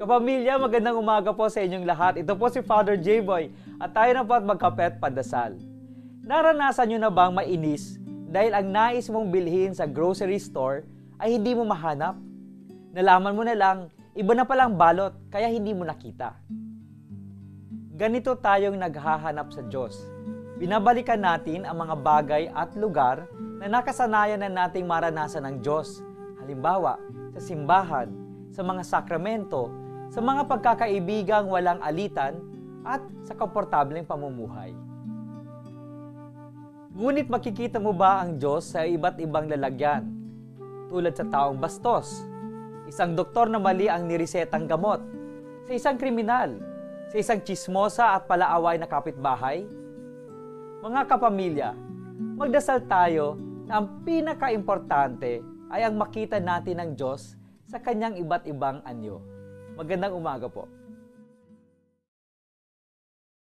Kapamilya, magandang umaga po sa inyong lahat. Ito po si Father J-Boy at tayo na po at magkape at pandasal. Naranasan nyo na bang mainis dahil ang nais mong bilhin sa grocery store ay hindi mo mahanap? Nalaman mo na lang, iba na palang balot kaya hindi mo nakita. Ganito tayong naghahanap sa Diyos. Binabalikan natin ang mga bagay at lugar na nakasanayan na nating maranasan ng Diyos. Halimbawa, sa simbahan, sa mga sakramento, sa mga pagkakaibigang walang alitan, at sa komportableng pamumuhay. Ngunit makikita mo ba ang Diyos sa iba't ibang lalagyan? Tulad sa taong bastos, isang doktor na mali ang niresetang gamot, sa isang kriminal, sa isang tsismosa at palaaway na kapitbahay? Mga kapamilya, magdasal tayo na ang pinaka-importante ay ang makita natin ng Diyos sa kanyang iba't ibang anyo. Magandang umaga po.